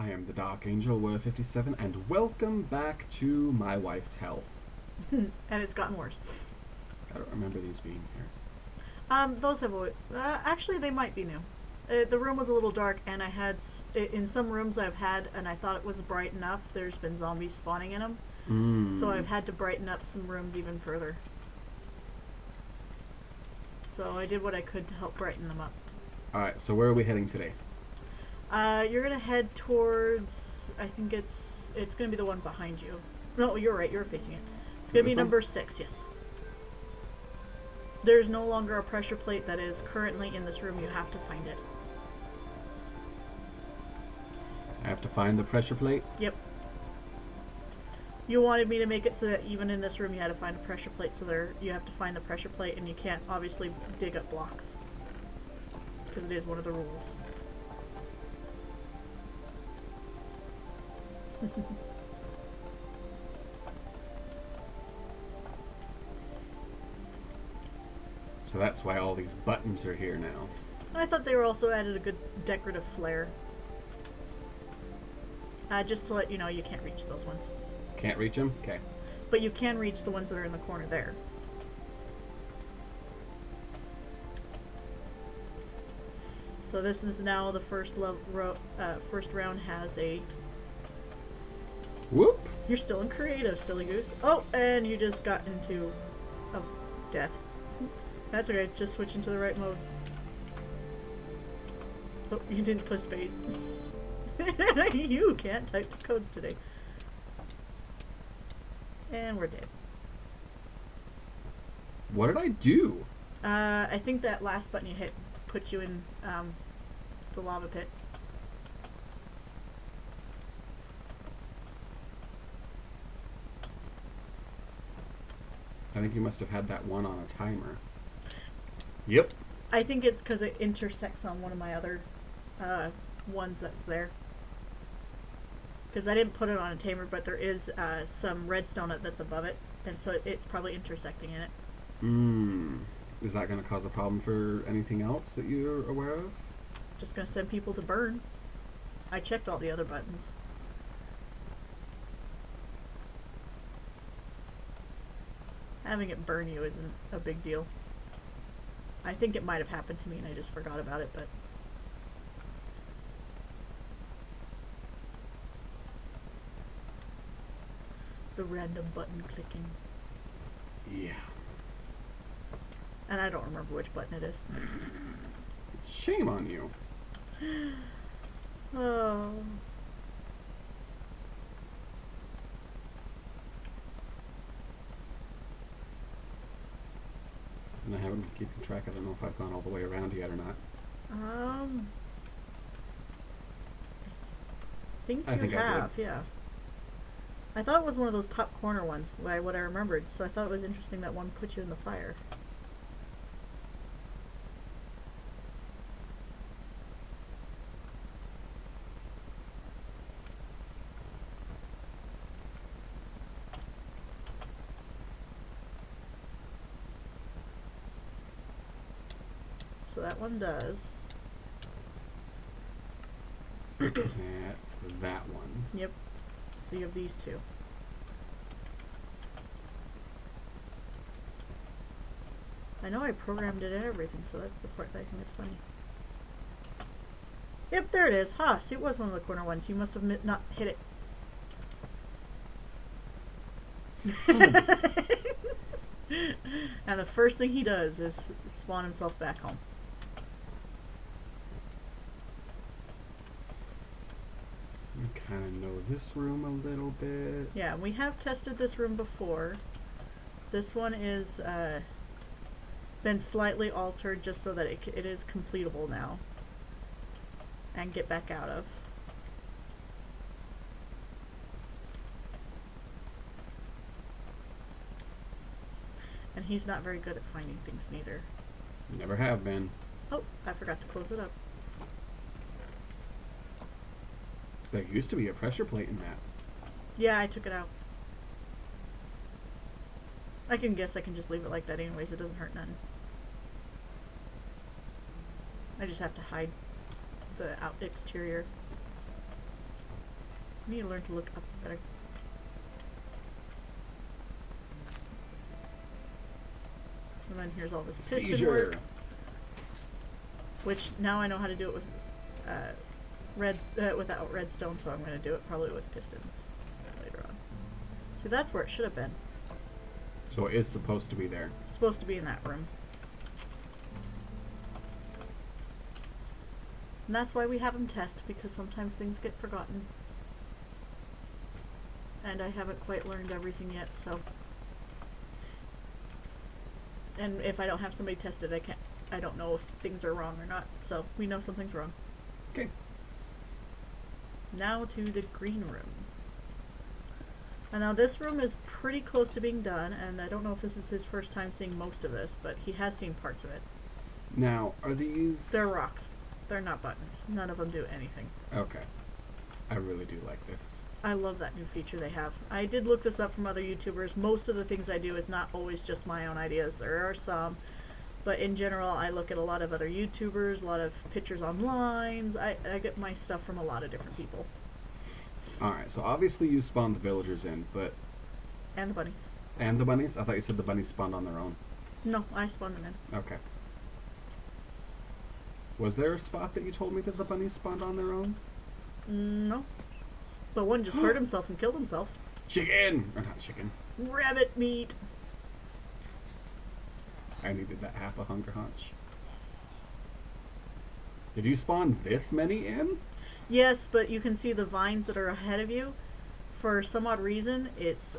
I am the Dark Angel, Warrior 57, and welcome back to my wife's hell. And it's gotten worse. I don't remember these being here. Those have always, actually they might be new. The room was a little dark, and I had in some rooms I've had, and I thought it was bright enough. There's been zombies spawning in them, so I've had to brighten up some rooms even further. So I did what I could to help brighten them up. Alright, so where are we heading today? You're gonna head towards. I think it's gonna be the one behind you. No, you're right. You're facing it. It's gonna be This one? number 6. Yes. There's no longer a pressure plate that is currently in this room. You have to find it. I have to find the pressure plate? Yep. You wanted me to make it so that even in this room you had to find a pressure plate, so you have to find the pressure plate, and you can't obviously dig up blocks. Because it is one of the rules. So that's why all these buttons are here now. I thought they were also added a good decorative flair. Just to let you know, you can't reach those ones. Can't reach them? Okay. But you can reach the ones that are in the corner there. So this is now the first first round has a... Whoop! You're still in creative, silly goose. Oh, and you just got into a death. That's okay, just switch into the right mode. Oh, you didn't push space. You can't type the codes today. And we're dead. What did I do? I think that last button you hit put you in the lava pit. I think you must have had that one on a timer. Yep. I think it's because it intersects on one of my other ones that's there. Because I didn't put it on a timer, but there is some redstone that's above it, and so it's probably intersecting in it. Is that going to cause a problem for anything else that you're aware of? Just gonna send people to burn. I checked all the other buttons. Having it burn you isn't a big deal. I think it might have happened to me and I just forgot about it, but... The random button clicking. Yeah. And I don't remember which button it is. Shame on you. Oh. And I haven't been keeping track. I don't know if I've gone all the way around yet or not. I think I you think I have, yeah. I thought it was one of those top corner ones, what I remembered, so I thought it was interesting that one put you in the fire. So that one does. That's that one. Yep. So you have these two. I know I programmed it and everything, so that's the part that I think is funny. Yep, there it is. Ha! See, it was one of the corner ones. You must have not hit it. And the first thing he does is spawn himself back home. I kind of know this room a little bit. Yeah, we have tested this room before. This one is been slightly altered just so that it is completable now. And get back out of. And he's not very good at finding things neither. Never have been. Oh, I forgot to close it up. There used to be a pressure plate in that. Yeah, I took it out. I can guess I can just leave it like that anyways. It doesn't hurt none. I just have to hide the exterior. I need to learn to look up better. And then here's all this piston Seizure. work, which now I know how to do it with without redstone, so I'm going to do it probably with pistons later on. See, that's where it should have been. So it is supposed to be there. It's supposed to be in that room. And that's why we have them test, because sometimes things get forgotten. And I haven't quite learned everything yet, so. And if I don't have somebody test it, I don't know if things are wrong or not. So we know something's wrong. Okay. Now to the green room. And now this room is pretty close to being done, and I don't know if this is his first time seeing most of this, but he has seen parts of it. Now, are these... They're rocks. They're not buttons. None of them do anything. Okay. I really do like this. I love that new feature they have. I did look this up from other YouTubers. Most of the things I do is not always just my own ideas. There are some, but in general, I look at a lot of other YouTubers, a lot of pictures online. I get my stuff from a lot of different people. Alright, so obviously you spawned the villagers in, but... And the bunnies. And the bunnies? I thought you said the bunnies spawned on their own. No, I spawned them in. Okay. Was there a spot that you told me that the bunnies spawned on their own? No. But one just hurt himself and killed himself. Chicken! Or not chicken. Rabbit meat! I needed that half a hunger hunch. Did you spawn this many in? Yes, but you can see the vines that are ahead of you. For some odd reason, it's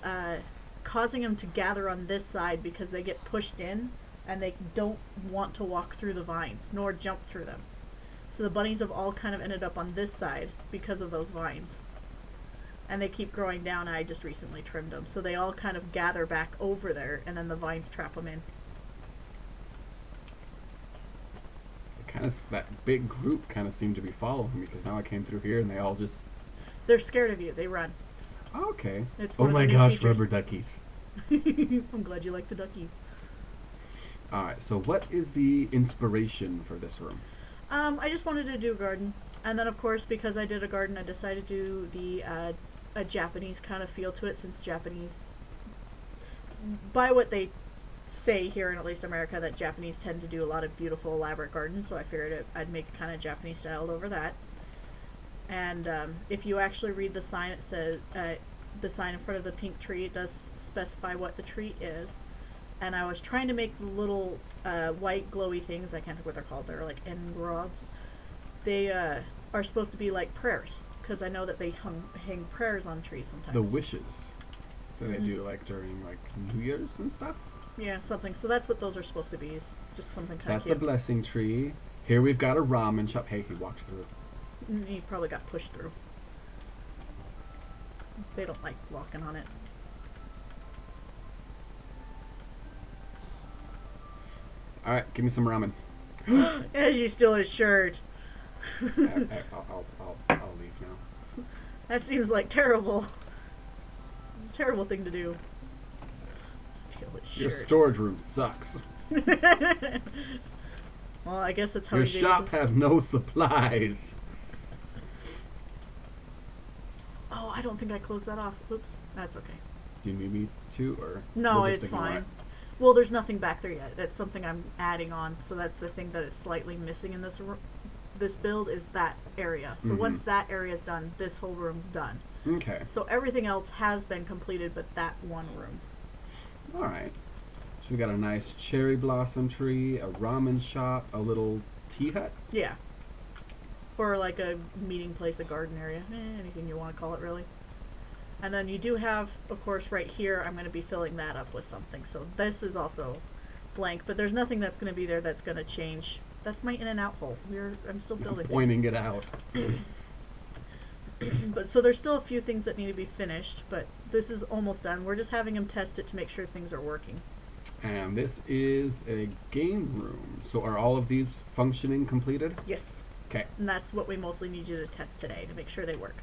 causing them to gather on this side because they get pushed in and they don't want to walk through the vines nor jump through them. So the bunnies have all kind of ended up on this side because of those vines. And they keep growing down, and I just recently trimmed them. So they all kind of gather back over there, and then the vines trap them in. That big group kind of seemed to be following me, because now I came through here and they all just... They're scared of you. They run. Okay. It's Oh one of the my new gosh, features. rubber duckies. I'm glad you like the duckies. Alright, so what is the inspiration for this room? I just wanted to do a garden. And then, of course, because I did a garden, I decided to do the a Japanese kind of feel to it, since Japanese, by what they say here in at least America, that Japanese tend to do a lot of beautiful, elaborate gardens, so I figured I'd make it kind of Japanese styled over that. And if you actually read the sign, it says, the sign in front of the pink tree, it does specify what the tree is. And I was trying to make the little white glowy things, I can't think what they're called, they're like engrods. They are supposed to be like prayers, because I know that they hang prayers on trees sometimes. The wishes that they do like during like New Year's and stuff? Yeah, something. So that's what those are supposed to be, is just something kind of That's cute. the blessing tree. Here we've got a ramen shop. Hey, he walked through. He probably got pushed through. They don't like walking on it. Alright, give me some ramen. As you steal his shirt. I'll leave now. That seems like terrible thing to do. Steal his shirt. Your storage room sucks. Well, I guess that's how Your he's able shop to... has no supplies. Oh, I don't think I closed that off. Oops. That's okay. Do you need me to, or No, we'll just it's ignore fine. it? Well, there's nothing back there yet. That's something I'm adding on. So that's the thing that is slightly missing in this build, is that area. So once that area is done, this whole room's done. Okay. So everything else has been completed, but that one room. All right. So we got a nice cherry blossom tree, a ramen shop, a little tea hut. Yeah. Or like a meeting place, a garden area. Anything you want to call it, really. And then you do have, of course, right here, I'm going to be filling that up with something. So this is also blank, but there's nothing that's going to be there that's going to change. That's my in and out hole. I'm still building Pointing it out. But so there's still a few things that need to be finished, but this is almost done. We're just having him test it to make sure things are working. And this is a game room. So are all of these functioning completed? Yes. Okay. And that's what we mostly need you to test today, to make sure they work.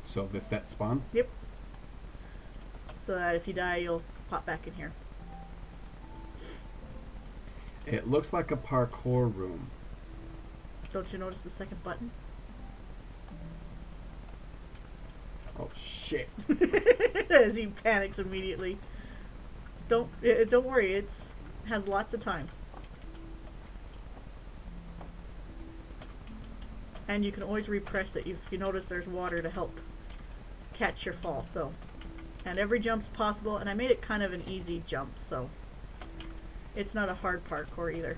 So this set spawn? Yep. So that if you die, you'll pop back in here. It looks like a parkour room. Don't you notice the second button? Oh shit. As he panics immediately. Don't worry, it's has lots of time. And you can always repress it if you notice there's water to help catch your fall. So, and every jump's possible, and I made it kind of an easy jump, so it's not a hard parkour either.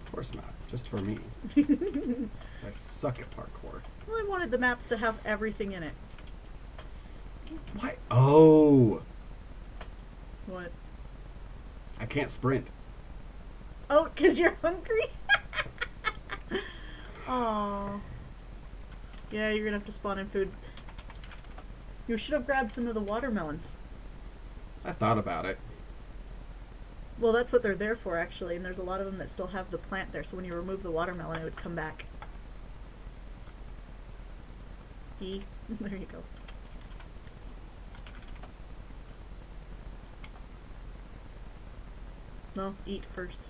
Of course not. Just for me. 'Cause I suck at parkour. Well, I wanted the maps to have everything in it. Why? Oh! What? I can't sprint. Oh, 'cause you're hungry? Aww. Yeah, you're gonna have to spawn in food. You should have grabbed some of the watermelons. I thought about it. Well, that's what they're there for, actually, and there's a lot of them that still have the plant there, so when you remove the watermelon, it would come back. E. There you go. No, eat first.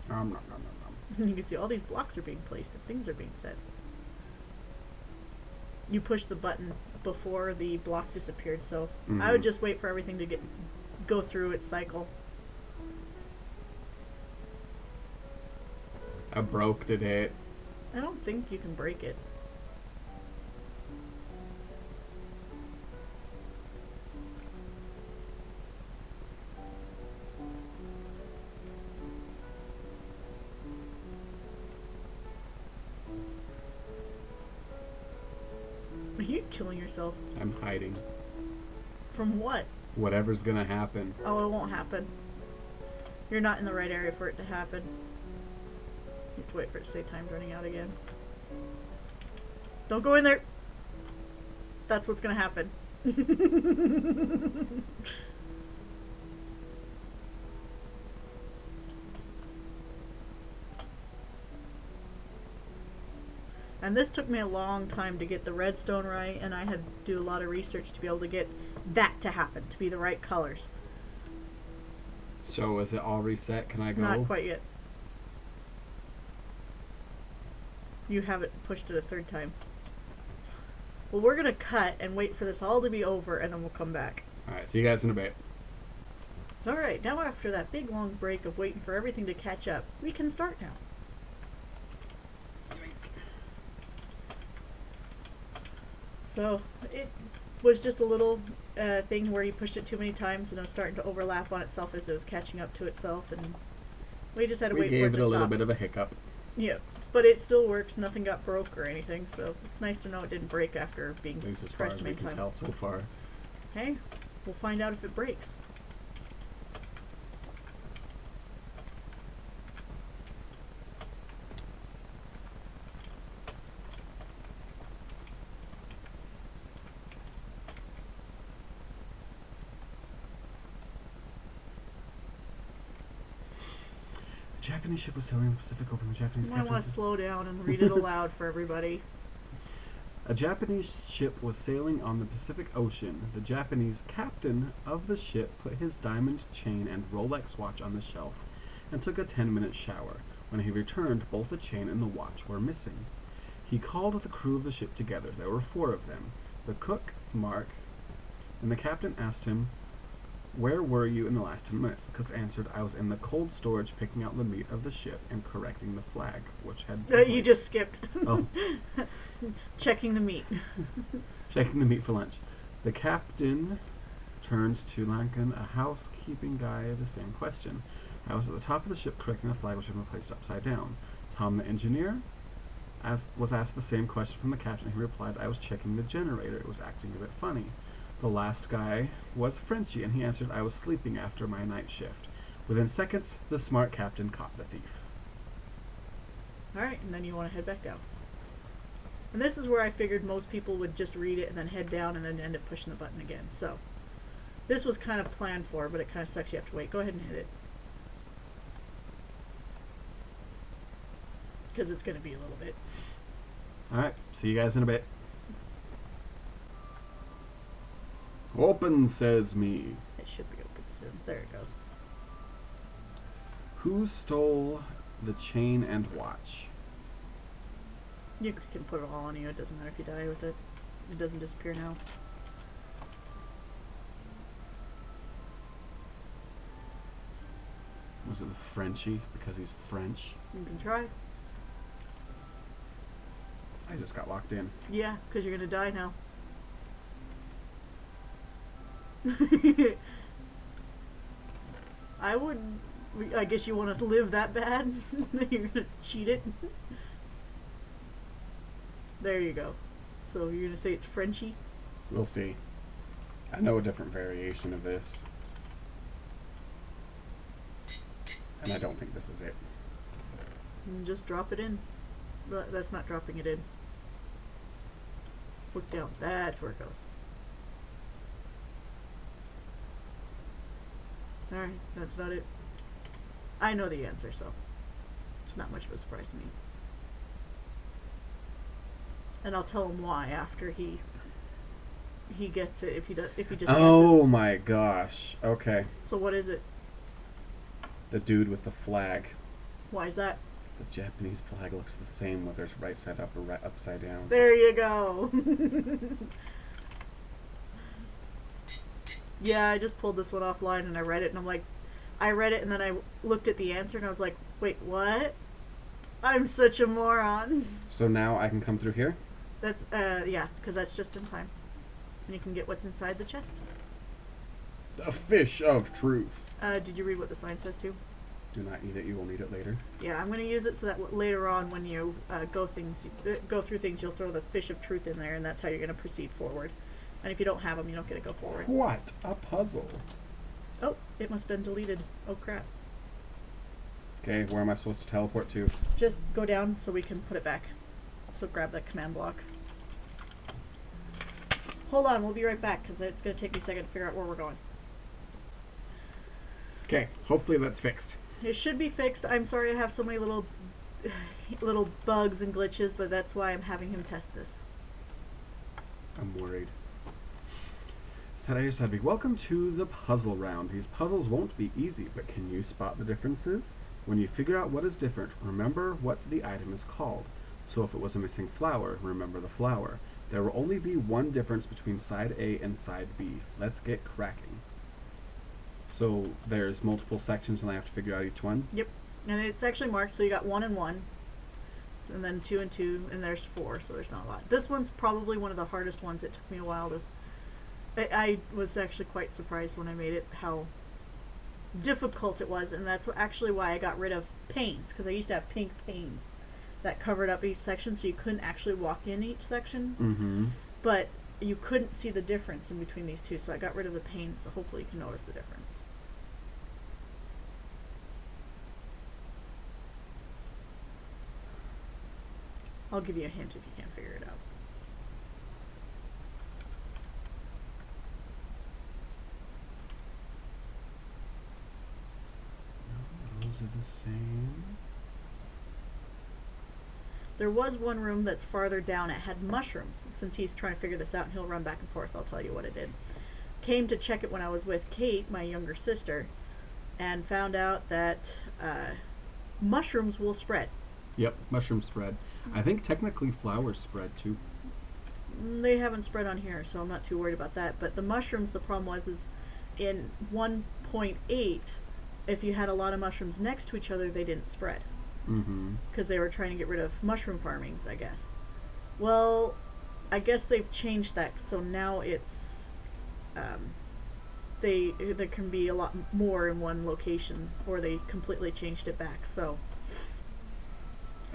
Nom, nom, nom, nom. You can see all these blocks are being placed and things are being said. You push the button before the block disappeared, so I would just wait for everything to go through its cycle. I broke it. I don't think you can break it. Are you killing yourself? I'm hiding. From what? Whatever's gonna happen. Oh, it won't happen. You're not in the right area for it to happen. You have to wait for it to say time's running out again. Don't go in there! That's what's gonna happen. And this took me a long time to get the redstone right, and I had to do a lot of research to be able to get that to happen, to be the right colors. So is it all reset? Can I go? Not quite yet. You haven't pushed it a third time. Well, we're gonna cut and wait for this all to be over, and then we'll come back. Alright, see you guys in a bit. Alright, now after that big long break of waiting for everything to catch up, we can start now. So, it was just a little thing where you pushed it too many times and it was starting to overlap on itself as it was catching up to itself, and we just had to wait for it to stop. We gave it a little bit of a hiccup. Yeah, but it still works. Nothing got broke or anything, so it's nice to know it didn't break after being At least as far pressed as we many can times. tell so far. Hey, we'll find out if it breaks. A Japanese ship was sailing in the Pacific Ocean. The Japanese I want to slow down and read it aloud for everybody. A Japanese ship was sailing on the Pacific Ocean. The Japanese captain of the ship put his diamond chain and Rolex watch on the shelf and took a 10-minute shower. When he returned, both the chain and the watch were missing. He called the crew of the ship together. There were 4 of them. The cook, Mark, and the captain asked him, "Where were you in the last 10 minutes?" The cook answered, "I was in the cold storage picking out the meat of the ship and correcting the flag, which had been You placed." just skipped. Oh. Checking the meat. Checking the meat for lunch. The captain turned to Lankin, a housekeeping guy, the same question. "I was at the top of the ship correcting the flag which had been placed upside down." Tom, the engineer, was asked the same question from the captain. He replied, "I was checking the generator. It was acting a bit funny." The last guy was Frenchie, and he answered, "I was sleeping after my night shift." Within seconds, the smart captain caught the thief. Alright, and then you want to head back down. And this is where I figured most people would just read it and then head down and then end up pushing the button again. So, this was kind of planned for, but it kind of sucks you have to wait. Go ahead and hit it. Because it's going to be a little bit. Alright, see you guys in a bit. "Open, says me." It should be open soon. There it goes. Who stole the chain and watch? You can put it all on you. It doesn't matter if you die with it. It doesn't disappear now. Was it the Frenchie because he's French? You can try. I just got locked in. Yeah, because you're gonna die now. I wouldn't. I guess you want to live that bad? You're gonna cheat it? There you go. So you're gonna say it's Frenchy? We'll see. I know a different variation of this. And I don't think this is it. And just drop it in. But that's not dropping it in. Look down. That's where it goes. Alright, that's not it. I know the answer, so it's not much of a surprise to me. And I'll tell him why after he gets it. If he just Oh guesses. my gosh. Okay. So what is it? The dude with the flag. Why is that? The Japanese flag looks the same whether it's right side up or right upside down. There you go. Yeah, I just pulled this one offline and I read it and I'm like, I read it and then I looked at the answer and I was like, wait, what? I'm such a moron. So now I can come through here? That's, yeah, because that's just in time. And you can get what's inside the chest. The fish of truth. Did you read what the sign says too? Do not eat it, you will need it later. Yeah, I'm going to use it so that later on when you go through things, you'll throw the fish of truth in there and that's how you're going to proceed forward. And if you don't have them, you don't get to go forward. What a puzzle. Oh, it must have been deleted. Oh crap. Okay, where am I supposed to teleport to? Just go down so we can put it back. So grab that command block. Hold on, we'll be right back because it's going to take me a second to figure out where we're going. Okay, hopefully that's fixed. It should be fixed. I'm sorry I have so many little bugs and glitches, but that's why I'm having him test this. I'm worried. Sadie, welcome to the puzzle round. These puzzles won't be easy, but can you spot the differences? When you figure out what is different, remember what the item is called. So if it was a missing flower, remember the flower. There will only be one difference between side A and side B. Let's get cracking. So there's multiple sections and I have to figure out each one? Yep. And it's actually marked, so you got 1 and 1. And then 2 and 2, and there's 4, so there's not a lot. This one's probably one of the hardest ones. It took me a while to... I was actually quite surprised when I made it how difficult it was, and that's actually why I got rid of panes, because I used to have pink panes that covered up each section, so you couldn't actually walk in each section. Mm-hmm. But you couldn't see the difference in between these two, so I got rid of the panes, so hopefully you can notice the difference. I'll give you a hint if you can't figure it out. Those are the same. There was one room that's farther down. It had mushrooms. Since he's trying to figure this out and he'll run back and forth, I'll tell you what it did. Came to check it when I was with Kate, my younger sister, and found out that mushrooms will spread. Yep, mushroom spread. I think technically flowers spread too. They haven't spread on here, so I'm not too worried about that. But the mushrooms, the problem was is in 1.8, if you had a lot of mushrooms next to each other, they didn't spread. Mm-hmm. Because they were trying to get rid of mushroom farmings, I guess. Well, I guess they've changed that, so now it's there can be a lot more in one location, or they completely changed it back. So.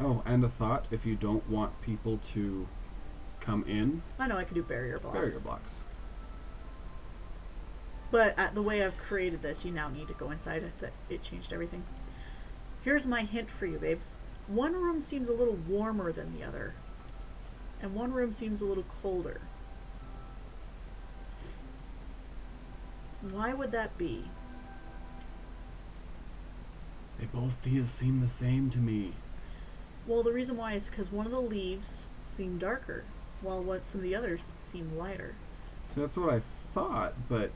Oh, and a thought: if you don't want people to come in, I know I could do barrier blocks. barrier blocks. But the way I've created this, you now need to go inside it. It changed everything. Here's my hint for you, babes. One room seems a little warmer than the other, and one room seems a little colder. Why would that be? They both seem the same to me. Well, the reason why is because one of the leaves seem darker, while some of the others seem lighter. So that's what I thought, but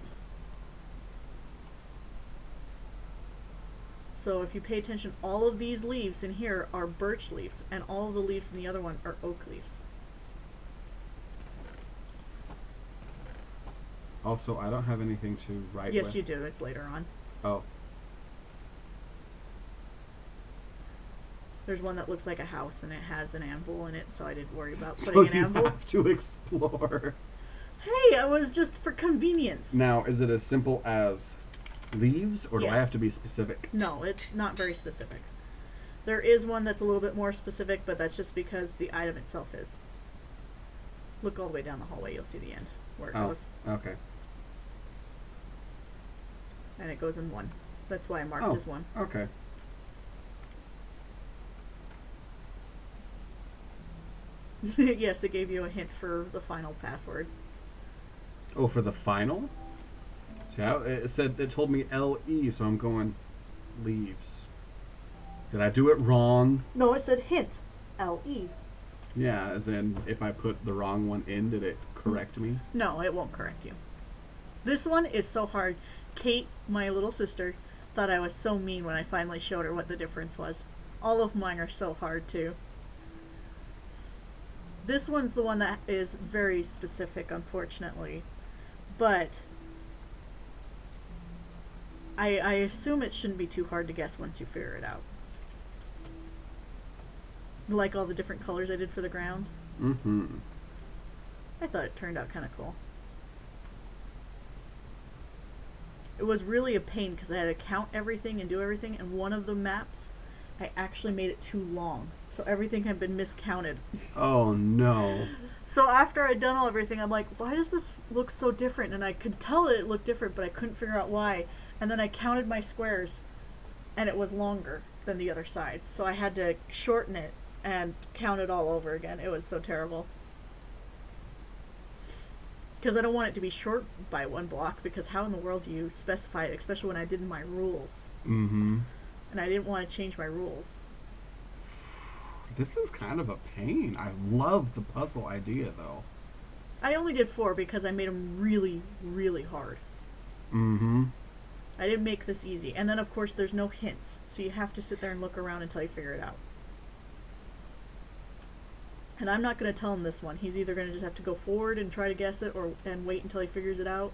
So if you pay attention, all of these leaves in here are birch leaves, and all of the leaves in the other one are oak leaves. Also, I don't have anything to write Yes, with. you do. It's later on. Oh. There's one that looks like a house, and it has an anvil in it, so I didn't worry about So putting an you anvil. have to explore. Hey, it was just for convenience. Now, is it as simple as leaves, or do I Yes. have to be specific? No, it's not very specific. There is one that's a little bit more specific, but that's just because the item itself is. Look all the way down the hallway, you'll see the end, where it goes. Okay. And it goes in one. That's why I marked as one. Okay. Yes, it gave you a hint for the final password. Oh, for the final? See, it told me LE, so I'm going leaves. Did I do it wrong? No, it said hint. L-E. Yeah, as in, if I put the wrong one in, did it correct me? No, it won't correct you. This one is so hard. Kate, my little sister, thought I was so mean when I finally showed her what the difference was. All of mine are so hard, too. This one's the one that is very specific, unfortunately. But I assume it shouldn't be too hard to guess once you figure it out. Like all the different colors I did for the ground. Mm-hmm. I thought it turned out kind of cool. It was really a pain because I had to count everything and do everything, and one of the maps I actually made it too long. So everything had been miscounted. Oh, no. So after I'd done everything, I'm like, why does this look so different? And I could tell that it looked different, but I couldn't figure out why. And then I counted my squares, and it was longer than the other side. So I had to shorten it and count it all over again. It was so terrible. Because I don't want it to be short by one block, because how in the world do you specify it, especially when I did my rules? Mm-hmm. And I didn't want to change my rules. This is kind of a pain. I love the puzzle idea, though. I only did 4 because I made them really, really hard. Mm-hmm. I didn't make this easy. And then, of course, there's no hints, so you have to sit there and look around until you figure it out. And I'm not going to tell him this one. He's either going to just have to go forward and try to guess it, and wait until he figures it out.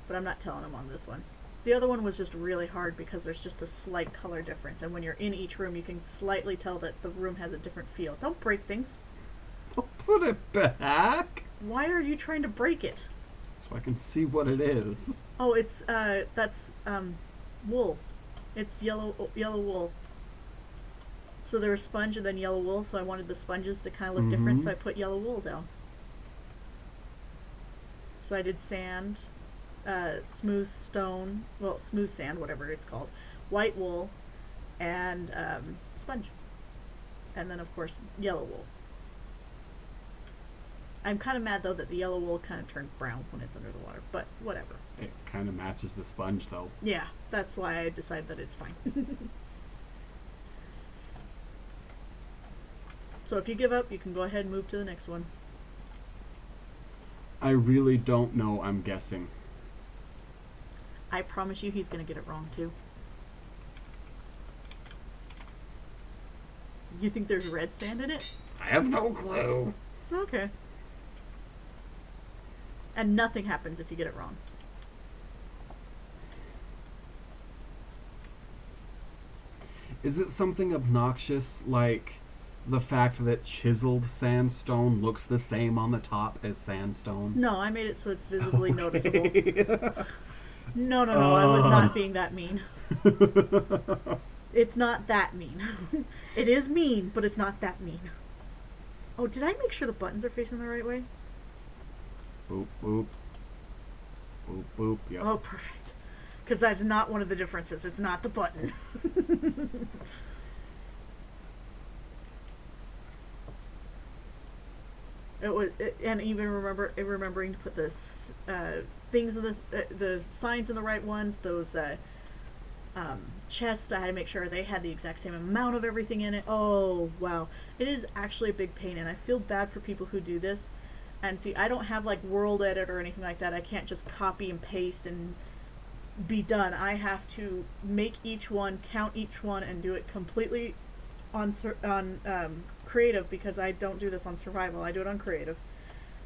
But I'm not telling him on this one. The other one was just really hard because there's just a slight color difference. And when you're in each room, you can slightly tell that the room has a different feel. Don't break things. I'll put it back Why are you trying to break it? so I can see what it is. Oh, that's wool. It's yellow wool. So there was sponge and then yellow wool, so I wanted the sponges to kind of look different, so I put yellow wool down. So I did sand, smooth stone, well, smooth sand, whatever it's called, white wool, and sponge. And then, of course, yellow wool. I'm kind of mad, though, that the yellow wool kind of turned brown when it's under the water, but whatever. It kind of matches the sponge, though. Yeah, that's why I decided that it's fine. So if you give up, you can go ahead and move to the next one. I really don't know, I'm guessing. I promise you he's going to get it wrong, too. You think there's red sand in it? I have no clue. Okay. And nothing happens if you get it wrong. Is it something obnoxious like the fact that chiseled sandstone looks the same on the top as sandstone? No, I made it so it's visibly noticeable. Okay. No, I was not being that mean. It's not that mean. It is mean, but it's not that mean. Oh, did I make sure the buttons are facing the right way? Boop, boop. Boop, boop, yep. Oh, perfect. Because that's not one of the differences. It's not the button. And even remembering to put this things in this, the signs in the right ones. Those chests, I had to make sure they had the exact same amount of everything in it. Oh wow, it is actually a big pain, and I feel bad for people who do this. And see, I don't have like World Edit or anything like that. I can't just copy and paste and be done. I have to make each one, count each one, and do it completely on creative, because I don't do this on survival. I do it on creative,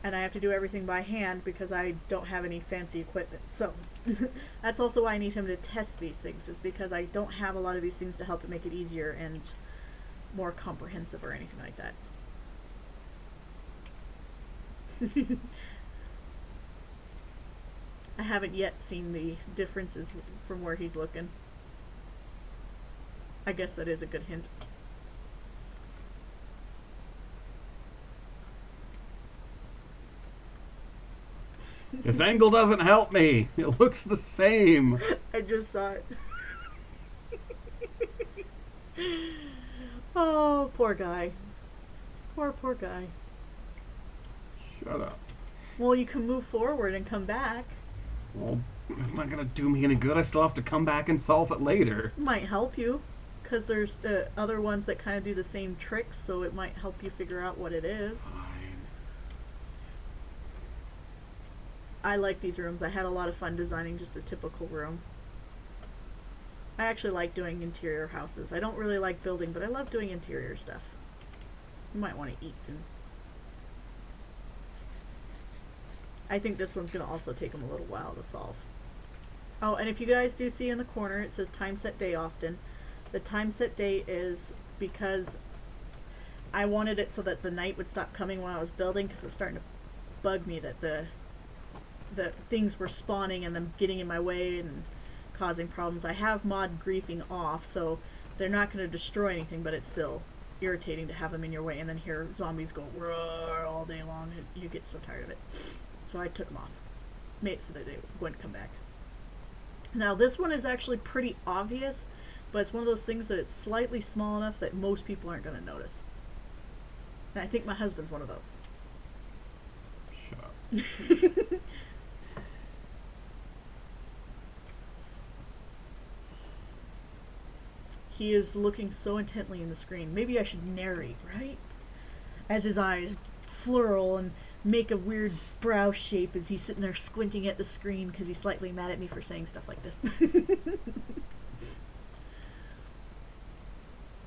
and I have to do everything by hand because I don't have any fancy equipment. So that's also why I need him to test these things, is because I don't have a lot of these things to help it make it easier and more comprehensive or anything like that. I haven't yet seen the differences from where he's looking. I guess that is a good hint. This angle doesn't help me. It looks the same. I just saw it. Oh, poor guy. Poor guy. Shut up. Well, you can move forward and come back. Well, that's not gonna do me any good. I still have to come back and solve it later. It might help you, because there's the other ones that kind of do the same tricks, so it might help you figure out what it is. Fine. I like these rooms. I had a lot of fun designing just a typical room. I actually like doing interior houses. I don't really like building, but I love doing interior stuff. You might want to eat soon. I think this one's going to also take them a little while to solve. Oh, and if you guys do see in the corner, it says time set day often. The time set day is because I wanted it so that the night would stop coming when I was building, because it was starting to bug me that the things were spawning and them getting in my way and causing problems. I have mod griefing off, so they're not going to destroy anything, but it's still irritating to have them in your way and then hear zombies go roar all day long, and you get so tired of it. So I took them off. Made it so that they wouldn't come back. Now this one is actually pretty obvious, but it's one of those things that it's slightly small enough that most people aren't going to notice. And I think my husband's one of those. Shut up. He is looking so intently in the screen. Maybe I should narrate, right? As his eyes flurl and make a weird brow shape as he's sitting there squinting at the screen because he's slightly mad at me for saying stuff like this.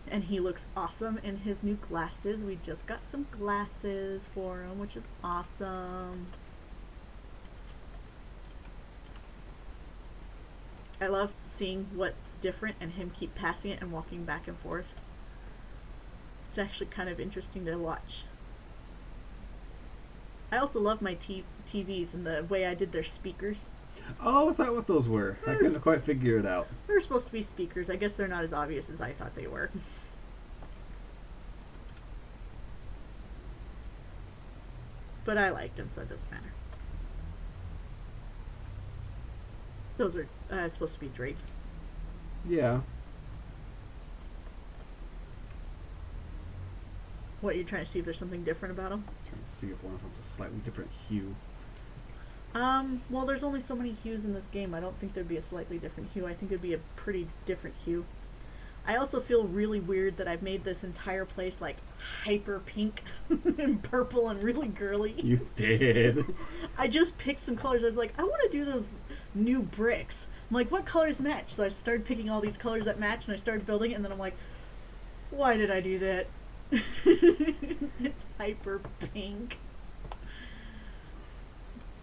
And he looks awesome in his new glasses. We just got some glasses for him, which is awesome. I love seeing what's different and him keep passing it and walking back and forth. It's actually kind of interesting to watch. I also love my TVs and the way I did their speakers. Oh, is that what those were? I couldn't quite figure it out. They're supposed to be speakers. I guess they're not as obvious as I thought they were. But I liked them, so it doesn't matter. Those are supposed to be drapes. Yeah. What, you're trying to see if there's something different about them? Trying to see if one of them's a slightly different hue. Well, there's only so many hues in this game. I don't think there'd be a slightly different hue. I think it'd be a pretty different hue. I also feel really weird that I've made this entire place like hyper pink and purple and really girly. You did. I just picked some colors. I was like, I want to do those new bricks. I'm like, what colors match? So I started picking all these colors that match, and I started building it, and then I'm like, why did I do that? It's hyper pink.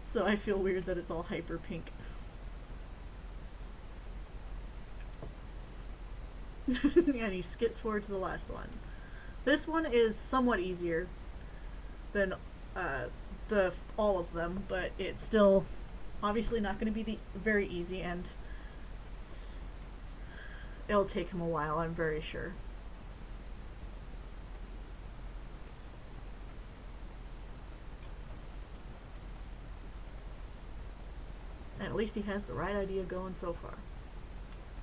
So I feel weird that it's all hyper pink. And he skips forward to the last one. This one is somewhat easier than all of them, but it's still obviously not going to be very easy, and it'll take him a while, I'm very sure. And at least he has the right idea going so far.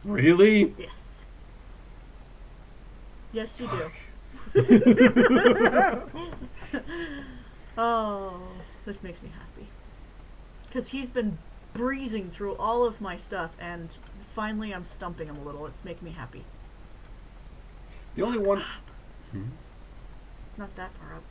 Really? Yes. Yes, you do. Oh, this makes me happy. Because he's been breezing through all of my stuff, and finally I'm stumping him a little. It's making me happy. The only one... Not that far up.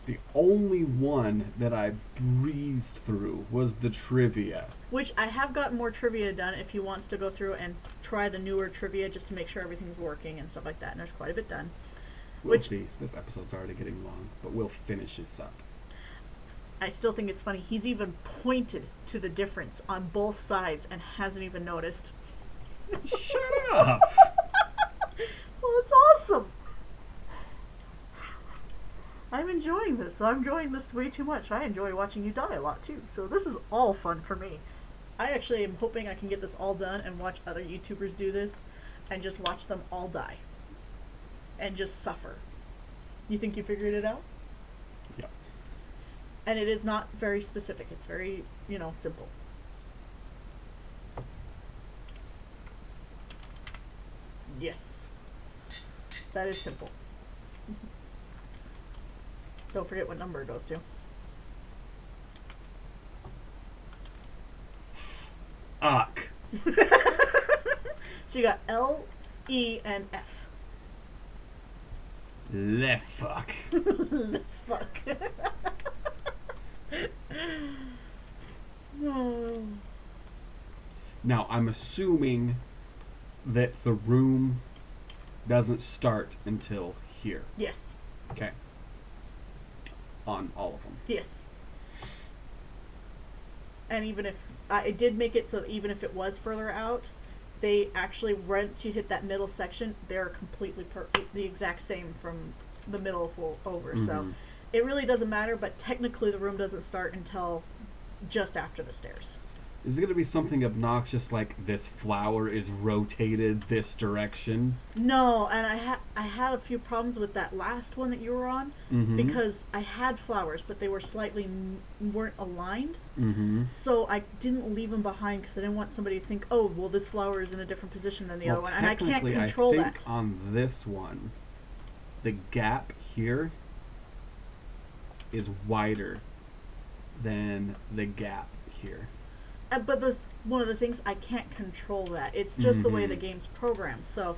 The only one that I breezed through was the trivia. Which I have gotten more trivia done if he wants to go through and try the newer trivia just to make sure everything's working and stuff like that. And there's quite a bit done. We'll see. This episode's already getting long, but we'll finish this up. I still think it's funny. He's even pointed to the difference on both sides and hasn't even noticed. Shut up! Well, it's awesome. I'm enjoying this. I'm enjoying this way too much. I enjoy watching you die a lot too. So this is all fun for me. I actually am hoping I can get this all done and watch other YouTubers do this and just watch them all die. And just suffer. You think you figured it out? Yeah. And it is not very specific. It's very, simple. Yes. That is simple. Don't forget what number it goes to. Uck. So you got L, E, and F. Le fuck. Fuck. Oh. Now, I'm assuming that the room doesn't start until here. Yes. Okay. On all of them. Yes. And even if I did make it so that even if it was further out, they actually, once you hit that middle section, they're completely the exact same from the middle over. Mm-hmm. So it really doesn't matter, but technically the room doesn't start until just after the stairs. Is it going to be something obnoxious like this flower is rotated this direction? No, and I had a few problems with that last one that you were on, because I had flowers, but they were slightly weren't aligned. So I didn't leave them behind because I didn't want somebody to think, oh, well, this flower is in a different position than the other one, and I can't control I think that. On this one, the gap here is wider than the gap here. But one of the things, I can't control that. It's just the way the game's programmed. So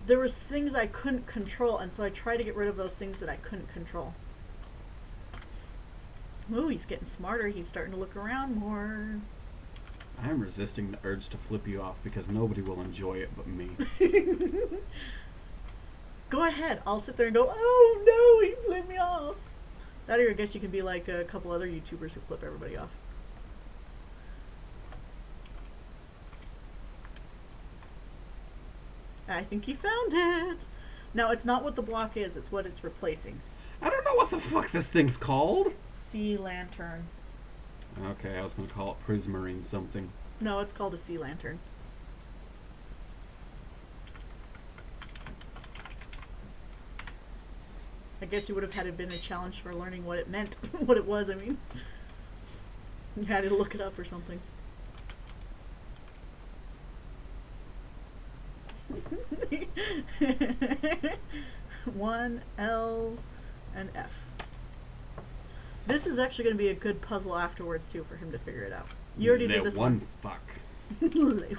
there was things I couldn't control, and so I tried to get rid of those things that I couldn't control. Ooh, he's getting smarter. He's starting to look around more. I'm resisting the urge to flip you off because nobody will enjoy it but me. Go ahead. I'll sit there and go, oh no, he flipped me off. That, or I guess you can be like a couple other YouTubers who flip everybody off. I think you found it. Now, it's not what the block is, it's what it's replacing. I don't know what the fuck this thing's called. Sea lantern. Okay, I was going to call it prismarine something. No, it's called a sea lantern. I guess you would have had it been a challenge for learning what it meant. What it was, I mean. You had to look it up or something. One, L, and F. This is actually going to be a good puzzle afterwards, too, for him to figure it out. You already did this one. Fuck. You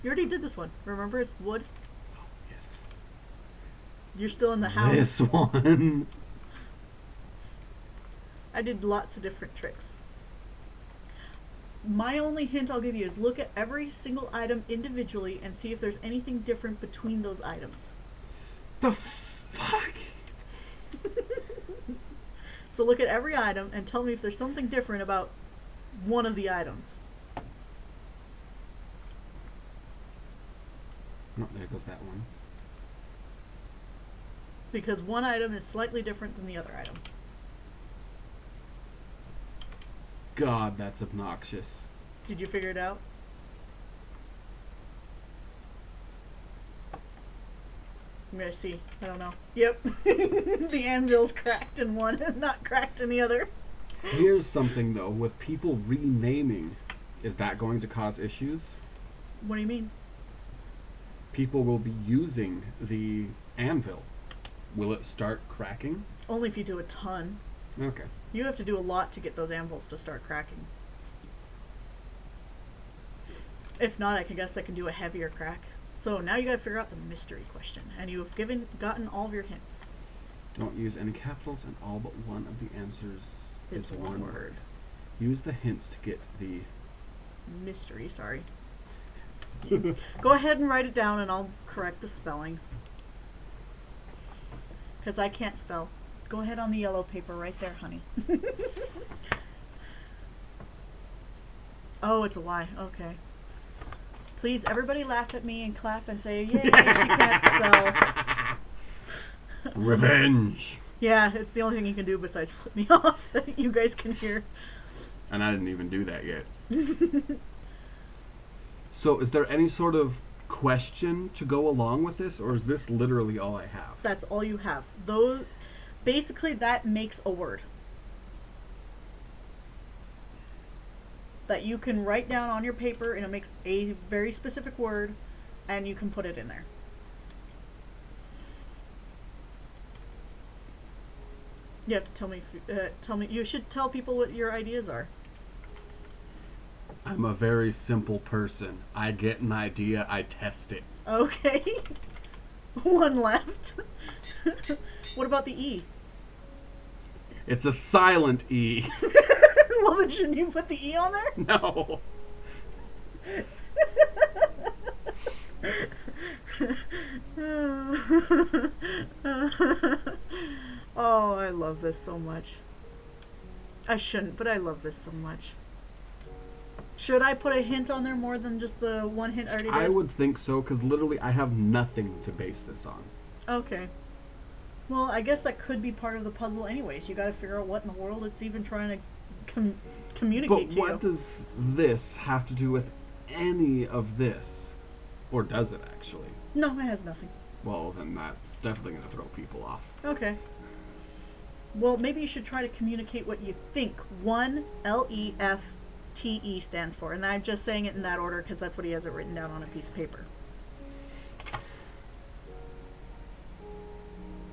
already did this one. Remember, it's wood? Oh, yes. You're still in the house. This one. I did lots of different tricks. My only hint I'll give you is look at every single item individually and see if there's anything different between those items. The fuck? So look at every item and tell me if there's something different about one of the items. No, there goes that one. Because one item is slightly different than the other item. God, that's obnoxious. Did you figure it out? I'm gonna see. I don't know. Yep. The anvil's cracked in one and not cracked in the other. Here's something, though. With people renaming, is that going to cause issues? What do you mean? People will be using the anvil. Will it start cracking? Only if you do a ton. Okay. You have to do a lot to get those anvils to start cracking. If not, I guess I can do a heavier crack. So now you gotta figure out the mystery question, and you have gotten all of your hints. Don't use any capitals, and all but one of the answers Is is one one word. word. Use the hints to get the... Mystery, sorry. Go ahead and write it down and I'll correct the spelling. Because I can't spell. Go ahead on the yellow paper right there, honey. Oh, it's a Y. Okay. Please, everybody laugh at me and clap and say, yay, she can't spell. Revenge! Yeah, it's the only thing you can do besides flip me off that you guys can hear. And I didn't even do that yet. So is there any sort of question to go along with this, or is this literally all I have? That's all you have. Those, basically, that makes a word that you can write down on your paper, and it makes a very specific word, and you can put it in there. You have to tell me. Tell me. You should tell people what your ideas are. I'm a very simple person. I get an idea, I test it. Okay. One left. What about the E? It's a silent E. Well, then shouldn't you put the E on there? No. Oh, I love this so much. I shouldn't, but I love this so much. Should I put a hint on there more than just the one hint I already did? I would think so, because literally I have nothing to base this on. Okay. Well, I guess that could be part of the puzzle anyways. You gotta figure out what in the world it's even trying to communicate But to you. what does this have to do with any of this? Or does it actually? No, it has nothing. Well, then that's definitely going to throw people off. Okay. Well, maybe you should try to communicate what you think 1LEFTE stands for. And I'm just saying it in that order because that's what he has it written down on a piece of paper.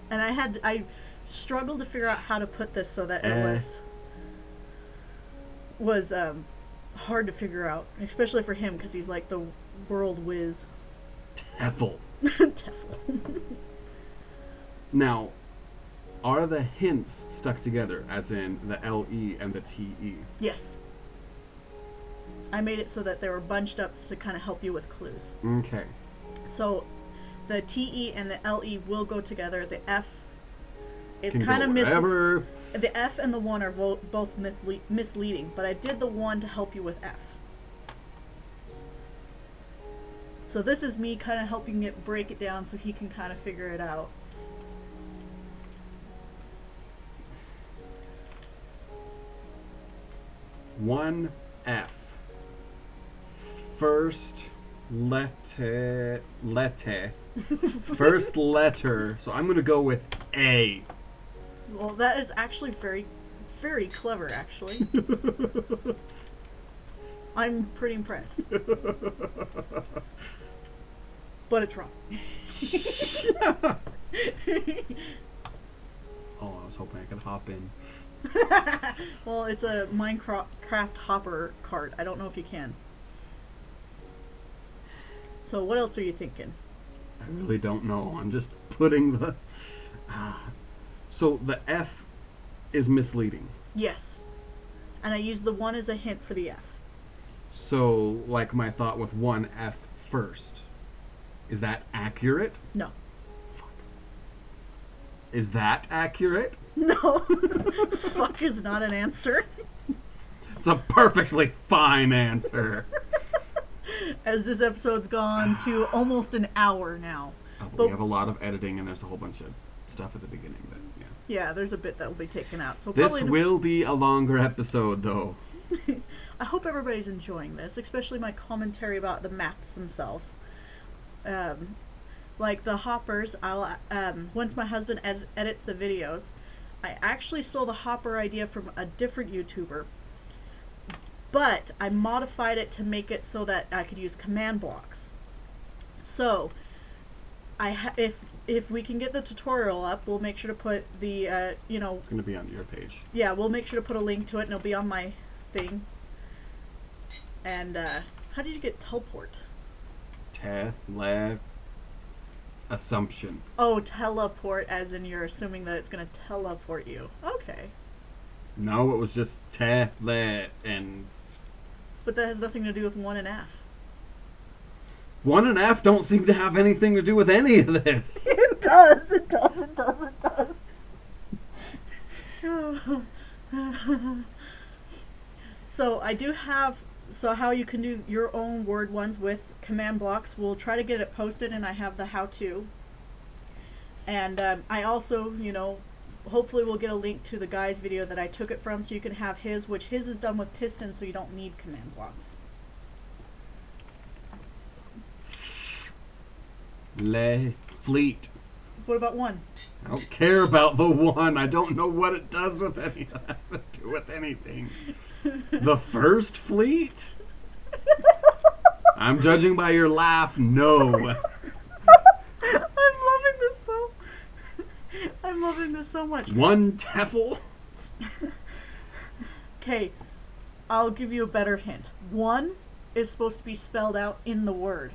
And I struggled to figure out how to put this so that it was hard to figure out, especially for him because he's like the world whiz. Teffel. Teffel. Now, are the hints stuck together, as in the LE and the TE? Yes. I made it so that they were bunched up to kind of help you with clues. Okay. So the TE and the LE will go together. The F is Can kind go of wherever. The F and the 1 are both misleading, but I did the 1 to help you with F. So this is me kind of helping it break it down so he can kind of figure it out. One F. First letter. First letter. So I'm going to go with A. Well, that is actually very, very clever, actually. I'm pretty impressed. But it's wrong. Oh, I was hoping I could hop in. Well, it's a Minecraft hopper cart. I don't know if you can. So what else are you thinking? I really don't know. I'm just putting the... So the F is misleading. Yes. And I used the 1 as a hint for the F. So, like my thought with 1F first. Is that accurate? No. Fuck. Is that accurate? No. Fuck is not an answer. It's a perfectly fine answer. As this episode's gone to almost an hour now. Oh, but But- we have a lot of editing and there's a whole bunch of stuff at the beginning that, yeah. Yeah, there's a bit that will be taken out. So This probably will be a longer episode, though. I hope everybody's enjoying this, especially my commentary about the maps themselves. Like the hoppers, I'll once my husband edits the videos, I actually stole the hopper idea from a different YouTuber, but I modified it to make it so that I could use command blocks. So, if we can get the tutorial up, we'll make sure to put the It's going to be on your page. yeah, we'll make sure to put a link to it, and it'll be on my thing. And how did you get teleport? Assumption. Oh, teleport, as in you're assuming that it's going to teleport you. Okay. No, it was just Tethlet and But that has nothing to do with 1.5. 1.5 don't seem to have anything to do with any of this. It does. It does. It does. It does. So I do have. So how you can do your own word ones with command blocks. We'll try to get it posted, and I have the how-to. And I also, hopefully we'll get a link to the guy's video that I took it from, so you can have his, which his is done with piston, so you don't need command blocks. Le fleet. What about 1? I don't care about the 1. I don't know what it does with any. It has to do with anything. The first fleet? I'm judging by your laugh. No. I'm loving this though. I'm loving this so much. 1 Tefl? Okay, I'll give you a better hint. 1 is supposed to be spelled out in the word.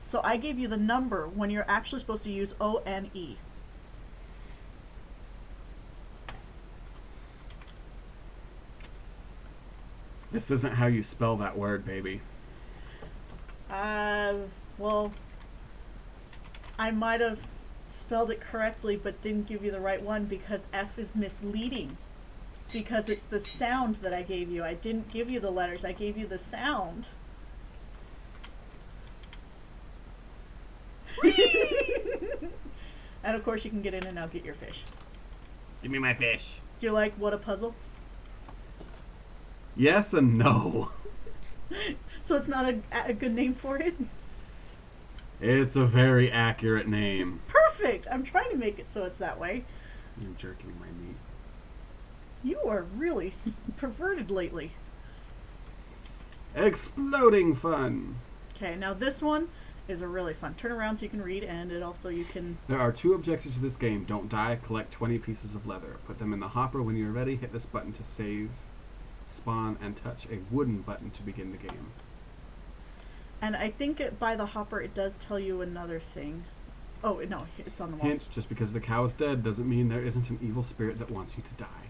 So I gave you the number when you're actually supposed to use O-N-E. This isn't how you spell that word, baby. Well, I might have spelled it correctly but didn't give you the right one because F is misleading. Because it's the sound that I gave you. I didn't give you the letters, I gave you the sound. And of course you can get in and now get your fish. Give me my fish. Do you like What a Puzzle? Yes and no. So it's not a good name for it? It's a very accurate name. Perfect! I'm trying to make it so it's that way. You're jerking my meat. You are really perverted lately. Exploding fun. Okay, now this one is a really fun. Turn around so you can read, and it also you can... There are 2 objectives to this game. Don't die. Collect 20 pieces of leather. Put them in the hopper. When you're ready, hit this button to save, spawn, and touch a wooden button to begin the game. And I think by the hopper it does tell you another thing. Oh, no, it's on the walls. Hint, just because the cow is dead doesn't mean there isn't an evil spirit that wants you to die.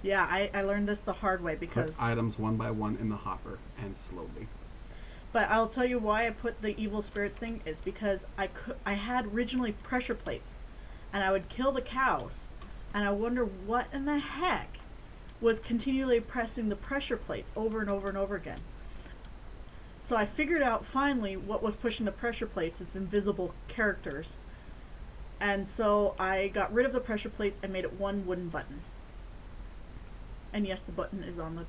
Yeah, I learned this the hard way because... Put items 1 by 1 in the hopper, and slowly. But I'll tell you why I put the evil spirits thing is because I had originally pressure plates, and I would kill the cows, and I wonder what in the heck was continually pressing the pressure plates over and over and over again. So I figured out finally what was pushing the pressure plates. It's invisible characters. And so I got rid of the pressure plates and made it 1 wooden button. And yes, the button is on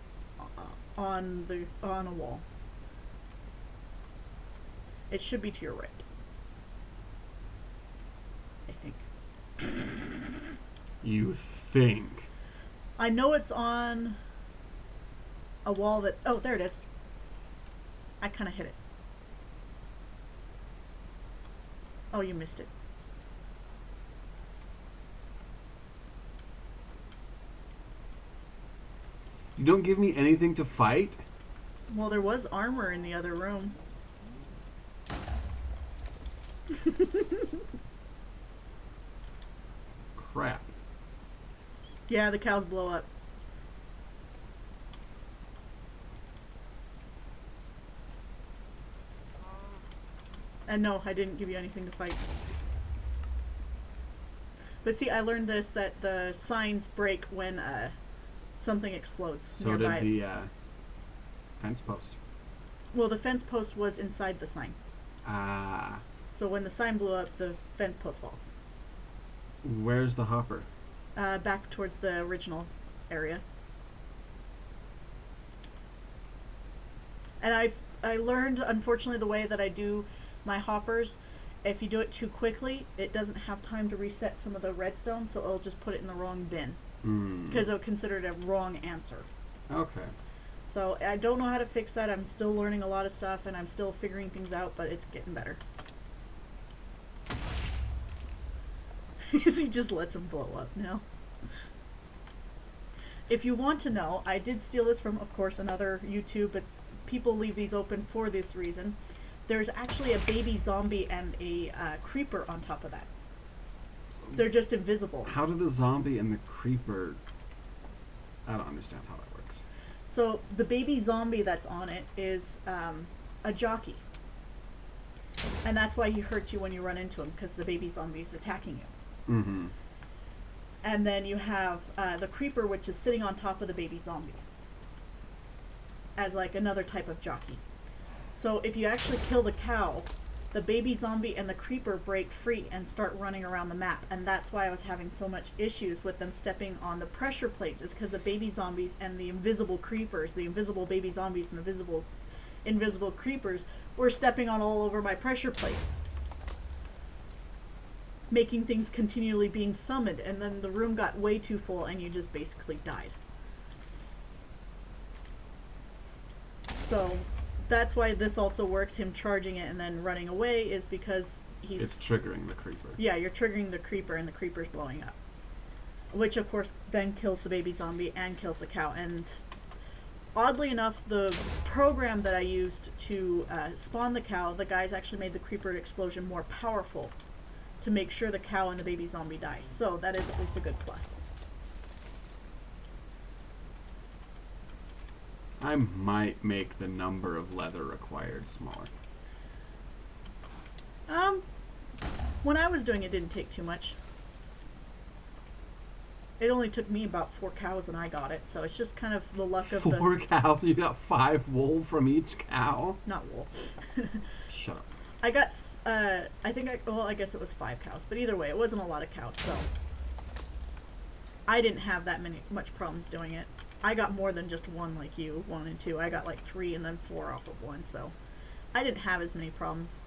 a wall. It should be to your right, I think. You think. I know it's on a wall that... Oh, there it is. I kind of hit it. Oh, you missed it. You don't give me anything to fight? Well, there was armor in the other room. Crap. Yeah, the cows blow up. And no, I didn't give you anything to fight. But see, I learned this, that the signs break when something explodes So nearby. did the fence post. Well, the fence post was inside the sign. Ah. So when the sign blew up, the fence post falls. Where's the hopper? Back towards the original area. And I learned, unfortunately, the way that I do my hoppers, if you do it too quickly, it doesn't have time to reset some of the redstone, so it'll just put it in the wrong bin. Because it'll consider it a wrong answer. Okay. So I don't know how to fix that. I'm still learning a lot of stuff, and I'm still figuring things out, but it's getting better. He just lets them blow up now. If you want to know, I did steal this from, of course, another YouTube, but people leave these open for this reason. there's actually a baby zombie and a creeper on top of that. So They're just invisible. how do the zombie and the creeper? I don't understand how that works. So the baby zombie that's on it is a jockey, and that's why he hurts you when you run into him, because the baby zombie is attacking you. Mm-hmm. And then you have the creeper, which is sitting on top of the baby zombie as like another type of jockey. So if you actually kill the cow, the baby zombie and the creeper break free and start running around the map. And that's why I was having so much issues with them stepping on the pressure plates, is because the baby zombies and the invisible creepers, the invisible baby zombies and the invisible creepers, were stepping on all over my pressure plates, making things continually being summoned, and then the room got way too full and you just basically died. So that's why this also works, him charging it and then running away, is because It's triggering the creeper. yeah, you're triggering the creeper and the creeper's blowing up, which of course then kills the baby zombie and kills the cow. And oddly enough, the program that I used to spawn the cow, the guys actually made the creeper explosion more powerful to make sure the cow and the baby zombie die. So that is at least a good plus. I might make the number of leather required smaller. When I was doing it, didn't take too much. It only took me about 4 cows and I got it, so it's just kind of the luck of 4 cows? You got 5 wool from each cow? not wool. Shut up. I got, I guess it was 5 cows, but either way, it wasn't a lot of cows, so I didn't have that much problems doing it. I got more than just 1 like you, 1 and 2. I got like 3 and then 4 off of 1, so I didn't have as many problems.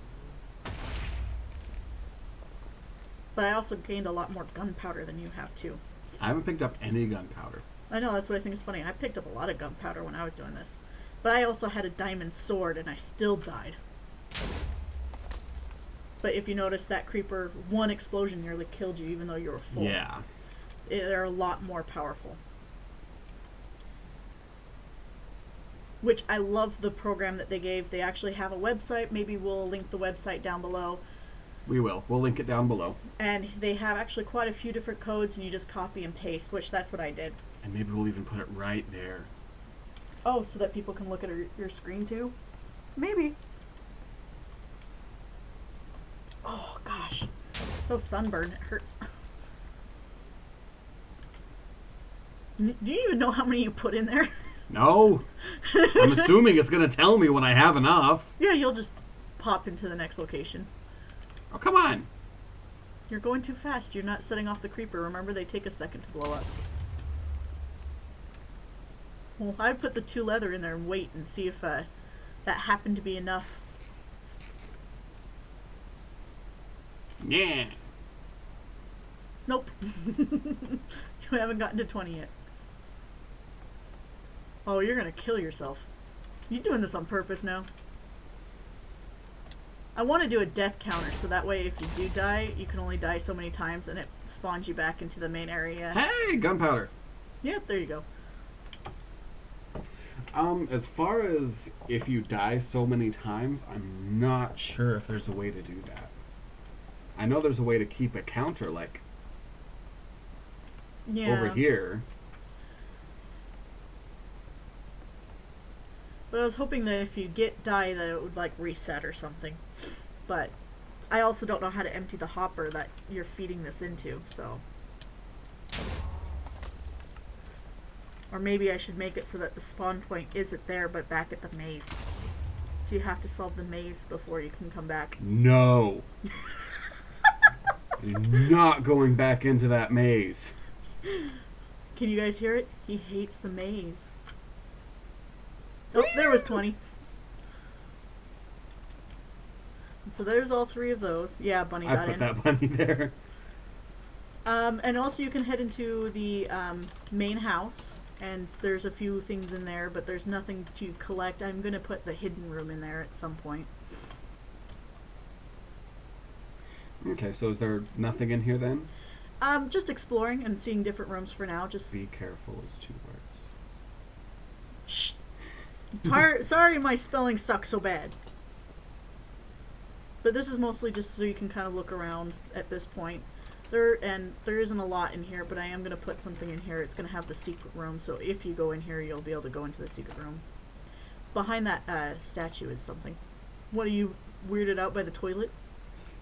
But I also gained a lot more gunpowder than you have too. I haven't picked up any gunpowder. I know, that's what I think is funny. I picked up a lot of gunpowder when I was doing this. But I also had a diamond sword and I still died. But if you notice, that creeper, 1 explosion nearly killed you even though you were full. Yeah. They're a lot more powerful. Which I love the program that they gave. They actually have a website. Maybe we'll link the website down below. We will. We'll link it down below. And they have actually quite a few different codes, and you just copy and paste, which that's what I did. And maybe we'll even put it right there. Oh, so that people can look at your screen too? Maybe. Oh, gosh. So sunburned. It hurts. Do you even know how many you put in there? No. I'm assuming it's going to tell me when I have enough. Yeah, you'll just pop into the next location. Oh, come on. You're going too fast. You're not setting off the creeper. Remember, they take a second to blow up. Well, I put the 2 leather in there and wait and see if that happened to be enough. Yeah. Nope. You haven't gotten to 20 yet. Oh, you're gonna kill yourself. You doing this on purpose now? I want to do a death counter, so that way if you do die, you can only die so many times and it spawns you back into the main area. Hey, gunpowder. Yep, there you go. As far as if you die so many times, I'm not sure if there's a way to do that. I know there's a way to keep a counter, like, Yeah. over here. But I was hoping that if you die that it would like reset or something. But I also don't know how to empty the hopper that you're feeding this into, so. Or maybe I should make it so that the spawn point isn't there but back at the maze. So you have to solve the maze before you can come back. No. I'm not going back into that maze. Can you guys hear it? He hates the maze. Oh, there was 20. So there's all 3 of those. Yeah, Bunny I got put in. that bunny there. And also you can head into the main house, and there's a few things in there, but there's nothing to collect. I'm going to put the hidden room in there at some point. Okay, so is there nothing in here then? Just exploring and seeing different rooms for now. Just Be careful is 2 words. Shh. Sorry, my spelling sucks so bad. But this is mostly just so you can kind of look around at this point. There isn't a lot in here, but I am going to put something in here. It's going to have the secret room, so if you go in here, you'll be able to go into the secret room. Behind that statue is something. What, are you weirded out by the toilet?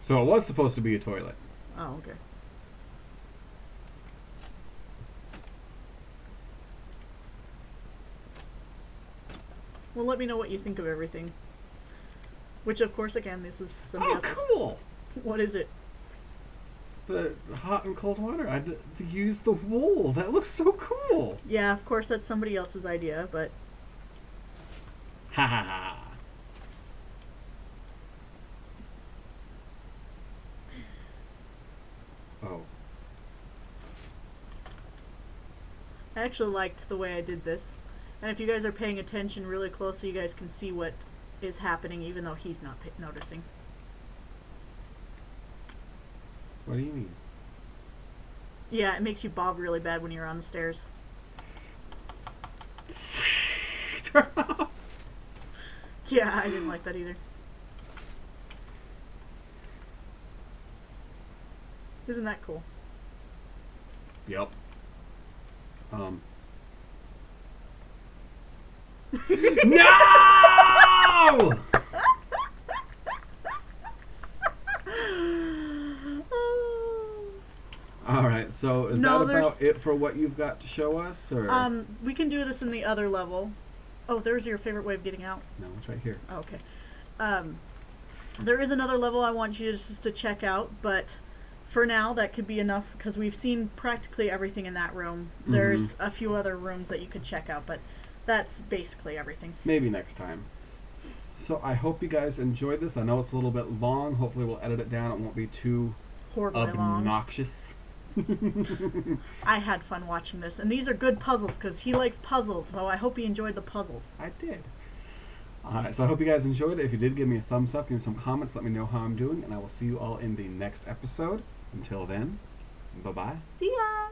So it was supposed to be a toilet. Oh, okay. Well, let me know what you think of everything. Which, of course, again, this is somebody else's. Cool! What is it? The hot and cold water. I had to use the wool. That looks so cool. Yeah, of course, that's somebody else's idea, but Ha ha ha. Oh. I actually liked the way I did this. And if you guys are paying attention really closely, you guys can see what is happening, even though he's not noticing. What do you mean? Yeah, it makes you bob really bad when you're on the stairs. Turn off. Yeah, I didn't like that either. Isn't that cool? Yep. No! All right. So is No, that about it for what you've got to show us, or? We can do this in the other level. Oh, there's your favorite way of getting out. No, it's right here. Oh, okay. There is another level I want you just to check out, but for now that could be enough because we've seen practically everything in that room. There's a few other rooms that you could check out, but that's basically everything. Maybe next time. So I hope you guys enjoyed this. I know it's a little bit long. Hopefully we'll edit it down. It won't be too Horribly long. obnoxious. I had fun watching this, and these are good puzzles because he likes puzzles, so I hope he enjoyed the puzzles. I did. Alright, so I hope you guys enjoyed it. If you did, give me a thumbs up, give me some comments, let me know how I'm doing, and I will see you all in the next episode. Until then, bye-bye. See ya!